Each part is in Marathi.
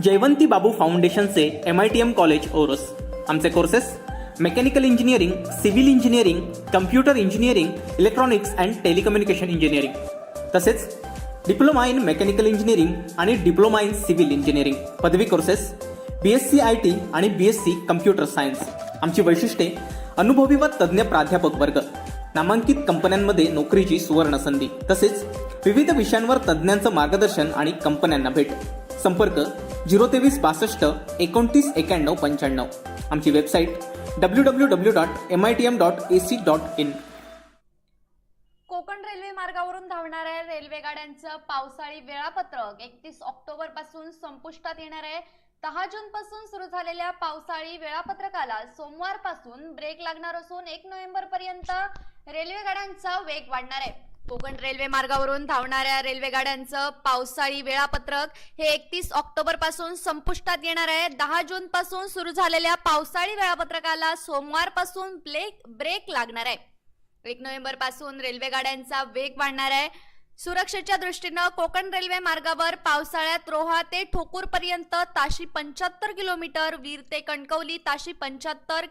जयवंती बाबू फाउंडेशनचे MITM कॉलेज ओरोस। आमचे courses mechanical engineering, civil engineering, computer engineering, electronics and telecommunication engineering, तसेच डिप्लोमा इन मेकॅनिकल इंजिनिअरिंग आणि डिप्लोमा इन सिव्हिल इंजिनिअरिंग पदवी कोर्सेस BSc IT आणि BSc कम्प्युटर सायन्स। आमची वैशिष्ट्ये अनुभवी व तज्ज्ञ प्राध्यापक वर्ग, नामांकित कंपन्यांमध्ये नोकरीची सुवर्ण संधी, तसेच विविध विषयांवर तज्ज्ञांचं मार्गदर्शन आणि कंपन्यांना भेट। संपर्क 023 62 29 91 95। आमची वेबसाईट www.mitm.ac.in। कोकण रेल्वे मार्गावरून धावणाऱ्या रेल्वे गाड्यांचं पावसाळी वेळापत्रक 31 ऑक्टोबर पासून संपुष्टात येणार आहे। 10 जून पासून सुरू झालेल्या पावसाळी वेळापत्रकाला सोमवार पासून ब्रेक लागणार असून 1 नोव्हेंबर पर्यंत रेल्वे गाड्यांचा वेग वाढणार आहे। कोकण रेल्वे मार्गावरून धावणाऱ्या रेल्वे गाड्यांचं पावसाळी वेळापत्रक हे 31 ऑक्टोबर पासून संपुष्टात येणार आहे। 10 जून पासून सुरू झालेल्या पावसाळी वेळापत्रकाला सोमवार पासून ब्रेक लागणार आहे। 1 नोव्हेंबर पासून रेल्वे गाड्यांचा वेग वाढणार आहे। सुरक्षेच्या दृष्टीने कोकण रेल्वे मार्गावर पावसाळ्यात रोहा ते ठोकूर पर्यंत ताशी 75 किलोमीटर, वीर ते कणकवली ताशी 75,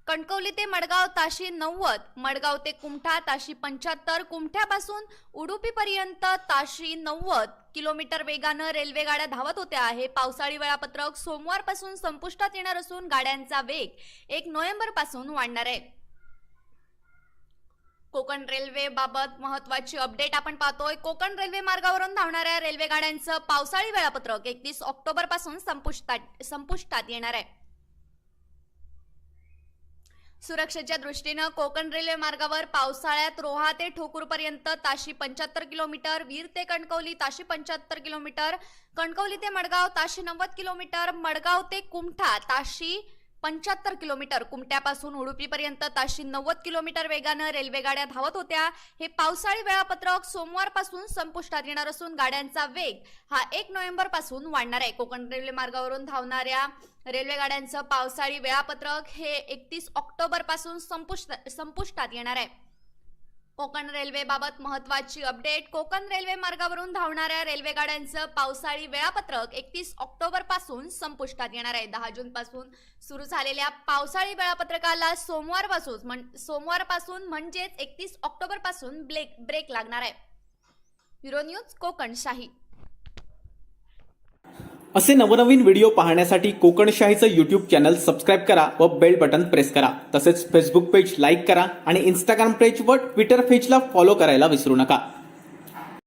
कणकवली ते मडगाव ताशी 90, मडगाव ते कुमठा ताशी 75, कुमठ्यापासून उडुपी पर्यंत ताशी 90 किलोमीटर वेगानं रेल्वे गाड्या धावत होत्या। हे पावसाळी वेळापत्रक सोमवार पासून संपुष्टात येणार असून गाड्यांचा वेग 1 नोव्हेंबर पासून वाढणार आहे। कोकण रेल्वे बाबत महत्त्वाची अपडेट आपण पाहतोय। कोकण रेल्वे मार्गावरून धावणाऱ्या रेल्वे गाड्यांचं पावसाळी वेळापत्रक 31 ऑक्टोबर पासून संपुष्टात येणार आहे। सुरक्षेच्या दृष्टीने कोकण रेल्वे मार्गावर पावसाळ्यात रोहा ते ठोकूर पर्यंत ताशी 75 किलोमीटर, वीर ते कणकवली ताशी 75 किलोमीटर, कणकवली ते मडगाव ताशी 90 किलोमीटर, मडगाव ते कुमठा ताशी 75 किलोमीटर, कुमट्यापासून उडुपी पर्यंत ताशी 90 किलोमीटर वेगानं रेल्वे गाड्या धावत होत्या। हे पावसाळी वेळापत्रक सोमवार पासून संपुष्टात येणार असून गाड्यांचा वेग हा 1 नोव्हेंबर पासून वाढणार आहे। कोकण रेल्वे मार्गावरून धावणाऱ्या रेल्वे गाड्यांचं पावसाळी वेळापत्रक हे 31 ऑक्टोबर पासून संपुष्टात येणार आहे। कोकण रेल्वे बाबत महत्त्वाची अपडेट। कोकण रेल्वे मार्गावरून धावणाऱ्या रेल्वे गाड्यांचं पावसाळी वेळापत्रक 31 ऑक्टोबर पासून संपुष्टात येणार आहे। 10 जून पासून सुरू झालेल्या पावसाळी वेळापत्रकाला सोमवार पासून म्हणजेच 31 ऑक्टोबर पासून ब्रेक लागणार आहे। Bureau news Kokanshahi. असे नवनवीन व्हिडिओ पाहण्यासाठी कोकणशाहीचं YouTube चॅनल सबस्क्राईब करा व बेल बटन प्रेस करा। तसेच फेसबुक पेज लाईक करा आणि इंस्टाग्राम पेज व ट्विटर पेजला फॉलो करायला विसरू नका।